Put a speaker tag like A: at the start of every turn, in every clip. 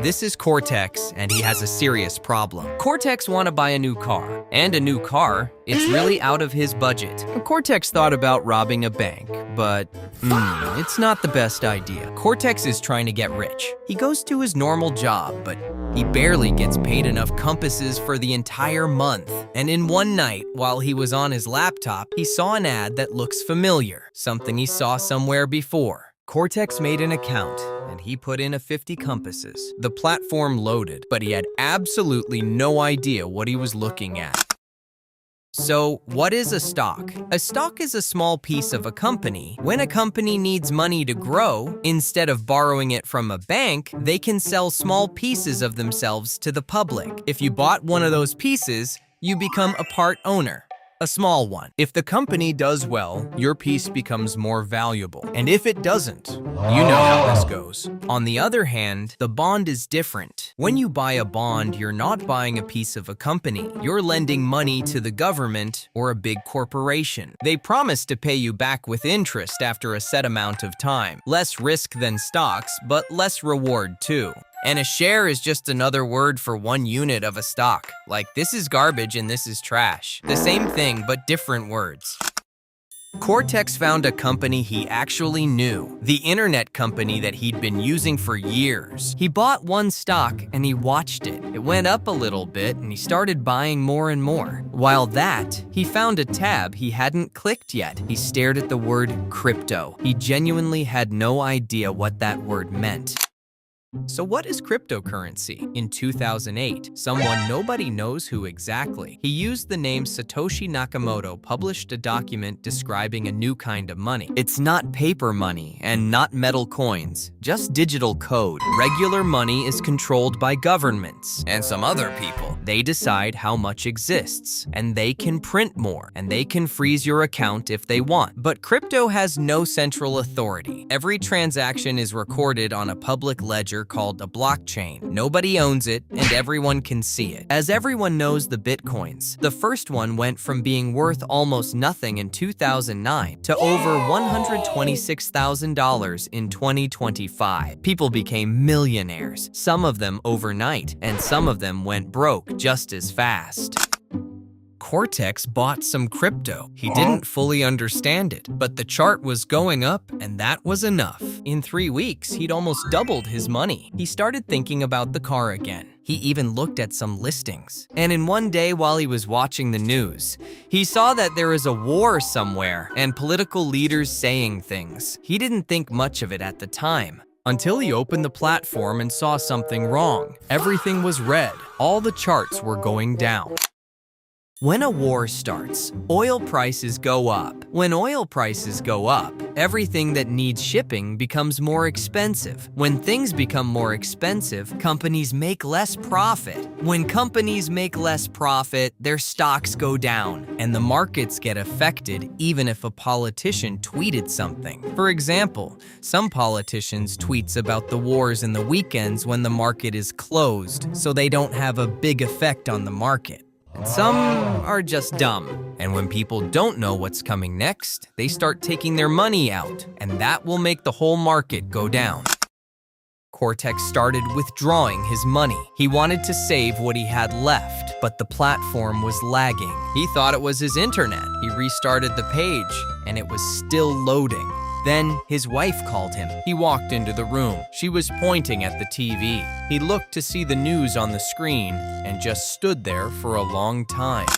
A: This is Cortex, and he has a serious problem. Cortex want to buy a new car, and a new car, it's really out of his budget. Cortex thought about robbing a bank, but it's not the best idea. Cortex is trying to get rich. He goes to his normal job, but he barely gets paid enough compasses for the entire month. And in one night, while he was on his laptop, he saw an ad that looks familiar, something he saw somewhere before. Cortex made an account, and he put in 50 compasses. The platform loaded, but he had absolutely no idea what he was looking at. So, what is a stock? A stock is a small piece of a company. When a company needs money to grow, instead of borrowing it from a bank, they can sell small pieces of themselves to the public. If you bought one of those pieces, you become a part owner. A small one. If the company does well, your piece becomes more valuable. And if it doesn't, you know how this goes. On the other hand, the bond is different. When you buy a bond, you're not buying a piece of a company. You're lending money to the government or a big corporation. They promise to pay you back with interest after a set amount of time. Less risk than stocks, but less reward too. And a share is just another word for one unit of a stock. Like this is garbage and this is trash. The same thing, but different words. Cortex found a company he actually knew, the internet company that he'd been using for years. He bought one stock and he watched it. It went up a little bit and he started buying more and more. While that, he found a tab he hadn't clicked yet. He stared at the word crypto. He genuinely had no idea what that word meant. So what is cryptocurrency? In 2008, someone nobody knows who exactly. He used the name Satoshi Nakamoto published a document describing a new kind of money. It's not paper money and not metal coins, just digital code. Regular money is controlled by governments and some other people. They decide how much exists, and they can print more, and they can freeze your account if they want. But crypto has no central authority. Every transaction is recorded on a public ledger called a blockchain. Nobody owns it, and everyone can see it. As everyone knows the bitcoins, the first one went from being worth almost nothing in 2009 to over $126,000 in 2025. People became millionaires, some of them overnight, and some of them went broke just as fast. Cortex bought some crypto. He didn't fully understand it, but the chart was going up and that was enough. In 3 weeks, he'd almost doubled his money. He started thinking about the car again. He even looked at some listings. And in one day while he was watching the news, he saw that there is a war somewhere and political leaders saying things. He didn't think much of it at the time, until he opened the platform and saw something wrong. Everything was red. All the charts were going down. When a war starts, oil prices go up. When oil prices go up, everything that needs shipping becomes more expensive. When things become more expensive, companies make less profit. When companies make less profit, their stocks go down, and the markets get affected even if a politician tweeted something. For example, some politicians tweets about the wars in the weekends when the market is closed, so they don't have a big effect on the market. And some are just dumb. And when people don't know what's coming next, they start taking their money out, and that will make the whole market go down. Cortex started withdrawing his money. He wanted to save what he had left, but the platform was lagging. He thought it was his internet. He restarted the page, and it was still loading. Then his wife called him. He walked into the room. She was pointing at the TV. He looked to see the news on the screen and just stood there for a long time.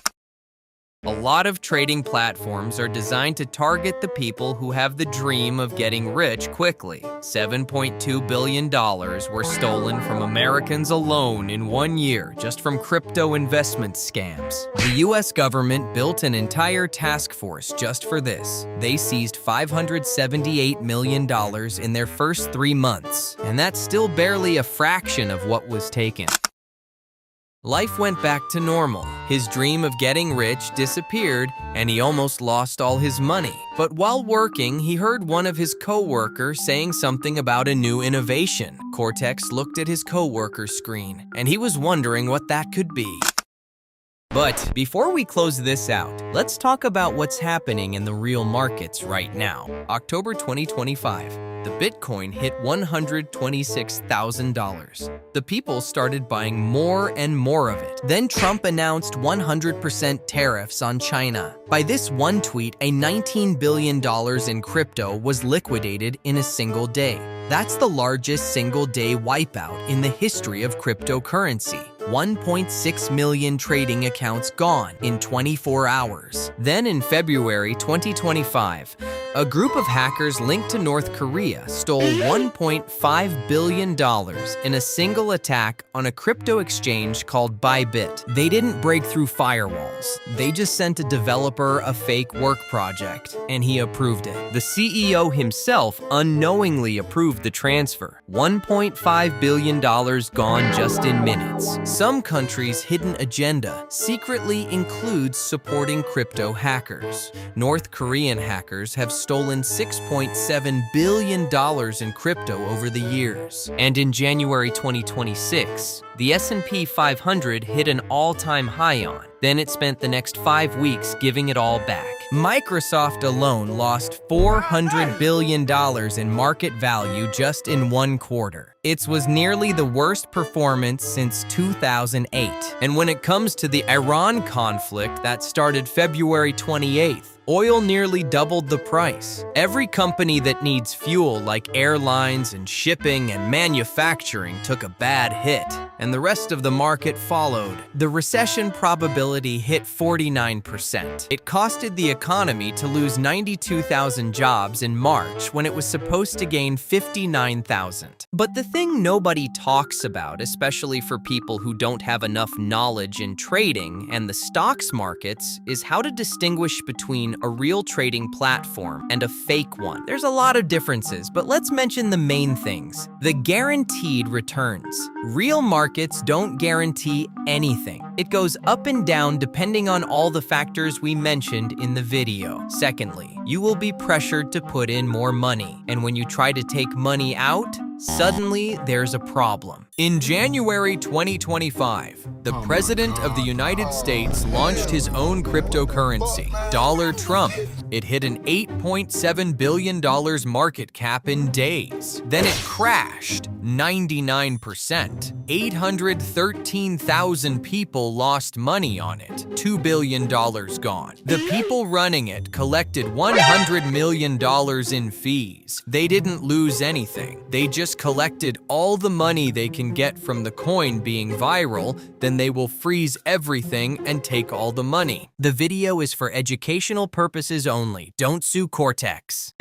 A: A lot of trading platforms are designed to target the people who have the dream of getting rich quickly. $7.2 billion were stolen from Americans alone in 1 year just from crypto investment scams. The US government built an entire task force just for this. They seized $578 million in their first 3 months, and that's still barely a fraction of what was taken. Life went back to normal. His dream of getting rich disappeared, and he almost lost all his money. But while working, he heard one of his co-workers saying something about a new innovation. Cortex looked at his co-worker's screen, and he was wondering what that could be. But before we close this out, let's talk about what's happening in the real markets right now. October 2025, the Bitcoin hit $126,000. The people started buying more and more of it. Then Trump announced 100% tariffs on China. By this one tweet, a $19 billion in crypto was liquidated in a single day. That's the largest single-day wipeout in the history of cryptocurrency. 1.6 million trading accounts gone in 24 hours. Then in February 2025, a group of hackers linked to North Korea stole $1.5 billion in a single attack on a crypto exchange called Bybit. They didn't break through firewalls. They just sent a developer a fake work project, and he approved it. The CEO himself unknowingly approved the transfer. $1.5 billion gone just in minutes. Some countries' hidden agenda secretly includes supporting crypto hackers. North Korean hackers have stolen $6.7 billion in crypto over the years. And in January 2026, the S&P 500 hit an all-time high on. Then it spent the next 5 weeks giving it all back. Microsoft alone lost $400 billion in market value just in one quarter. It was nearly the worst performance since 2008. And when it comes to the Iran conflict that started February 28th, oil nearly doubled the price. Every company that needs fuel, like airlines and shipping and manufacturing, took a bad hit, and the rest of the market followed. The recession probability hit 49%. It costed the economy to lose 92,000 jobs in March when it was supposed to gain 59,000. But the thing nobody talks about, especially for people who don't have enough knowledge in trading and the stocks markets, is how to distinguish between a real trading platform and a fake one. There's a lot of differences, but let's mention the main things. The guaranteed returns. Real markets don't guarantee anything. It goes up and down depending on all the factors we mentioned in the video. Secondly, you will be pressured to put in more money, and when you try to take money out, suddenly there's a problem. In January 2025, the President of the United States launched his own cryptocurrency, Dollar Trump. It hit an $8.7 billion market cap in days. Then it crashed 99%. 813,000 people lost money on it. $2 billion gone. The people running it collected $100 million in fees. They didn't lose anything. They just collected all the money they can get from the coin being viral, then they will freeze everything and take all the money. The video is for educational purposes only. Don't sue Cortex.